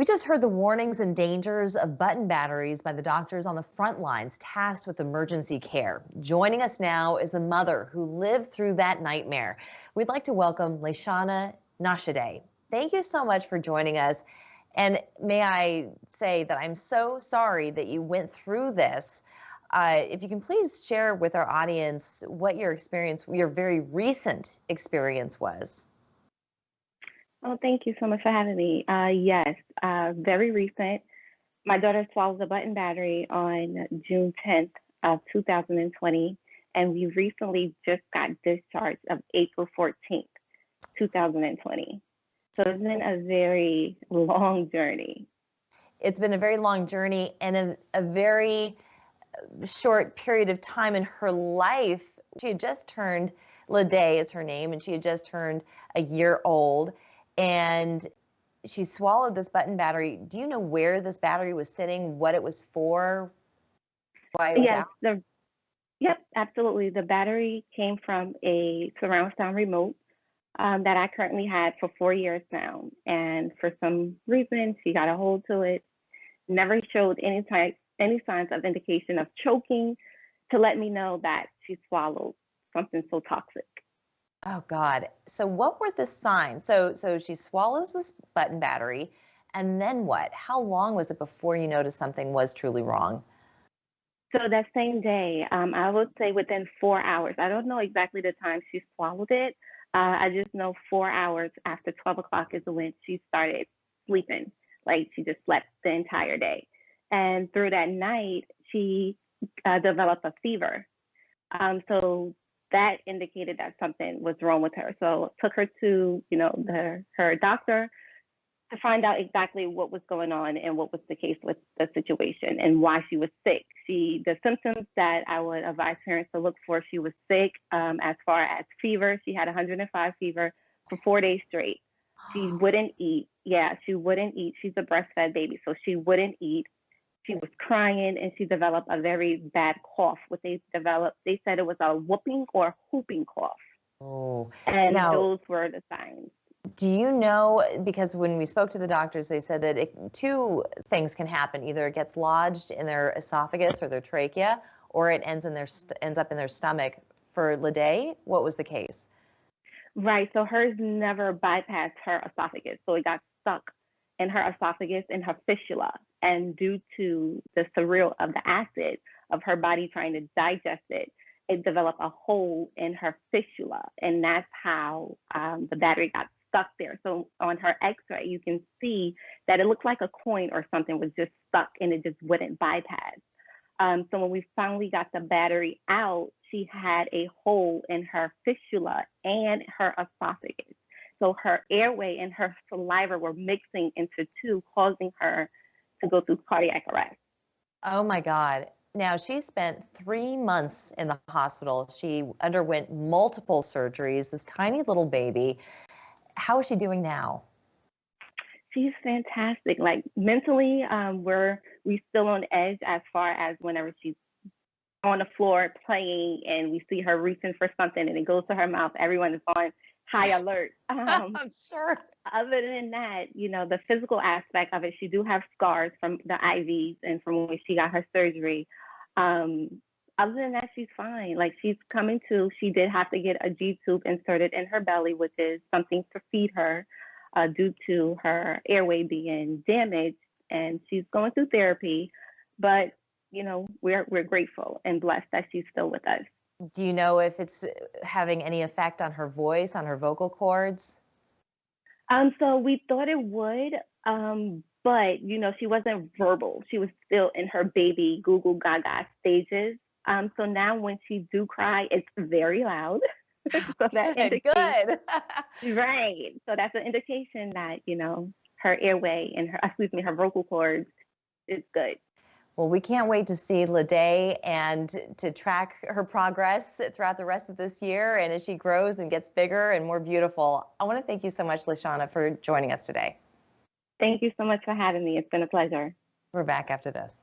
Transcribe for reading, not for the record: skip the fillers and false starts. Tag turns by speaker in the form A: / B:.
A: We just heard the warnings and dangers of button batteries by the doctors on the front lines tasked with emergency care. Joining us now is a mother who lived through that nightmare. We'd like to welcome Leyla Nashade. Thank you so much for joining us. And may I say that I'm so sorry that you went through this. If you can please share with our audience what your experience, your very recent experience was.
B: Oh, thank you so much for having me. Yes, very recent. My daughter swallowed a button battery on June 10th of 2020, and we recently just got discharged of April 14th, 2020. So it's been a very long journey.
A: It's been a very long journey and a very short period of time in her life. She had just turned, Leyla is her name, and she had just turned a year old. And she swallowed this button battery. Do you know where this battery was sitting, what it was for, why it was out?
B: Yep, absolutely. The battery came from a surround sound remote that I currently had for 4 years now. And for some reason, she got a hold to it, never showed any signs of indication of choking to let me know that she swallowed something so toxic.
A: Oh, God. So what were the signs? So she swallows this button battery, and then what? How long was it before you noticed something was truly wrong?
B: So that same day, I would say within 4 hours. I don't know exactly the time she swallowed it. I just know 4 hours after 12 o'clock is when she started sleeping. Like she just slept the entire day. And through that night, she developed a fever. So that indicated that something was wrong with her. So took her to, her doctor to find out exactly what was going on and what was the case with the situation and why she was sick. The symptoms that I would advise parents to look for, she was sick as far as fever. She had 105 fever for 4 days straight. She wouldn't eat. Yeah, she wouldn't eat. She's a breastfed baby, so she wouldn't eat. She was crying, and she developed a very bad cough. They said it was a whooping or whooping cough.
A: Oh,
B: and those were the signs.
A: Do you know, because when we spoke to the doctors, they said that two things can happen. Either it gets lodged in their esophagus or their trachea, or it ends up in their stomach. For Leyla, what was the case?
B: Right. So hers never bypassed her esophagus. So it got stuck in her esophagus, in her fistula. And due to the surreal of the acid of her body trying to digest it, it developed a hole in her fistula. And that's how the battery got stuck there. So on her x-ray, you can see that it looked like a coin or something was just stuck and it just wouldn't bypass. So when we finally got the battery out, she had a hole in her fistula and her esophagus. So her airway and her saliva were mixing into two, causing her to go through cardiac arrest.
A: Oh my God. Now, she spent 3 months in the hospital. She underwent multiple surgeries, this tiny little baby. How is she doing now?
B: She's fantastic. Like mentally, we still on edge as far as whenever she's on the floor playing and we see her reaching for something and it goes to her mouth, everyone is on high alert.
A: I'm sure.
B: Other than that, the physical aspect of it, she do have scars from the IVs and from when she got her surgery. Other than that, she's fine. Like she's coming to, she did have to get a G-tube inserted in her belly, which is something to feed her due to her airway being damaged. And she's going through therapy, but we're grateful and blessed that she's still with us.
A: Do you know if it's having any effect on her voice, on her vocal cords?
B: So we thought it would, but she wasn't verbal. She was still in her baby goo goo gaga stages. So now when she do cry, it's very loud. So that
A: good.
B: Right. So that's an indication that, her airway and her vocal cords is good.
A: Well, we can't wait to see Leyla and to track her progress throughout the rest of this year and as she grows and gets bigger and more beautiful. I want to thank you so much, Leyla, for joining us today.
B: Thank you so much for having me. It's been a pleasure.
A: We're back after this.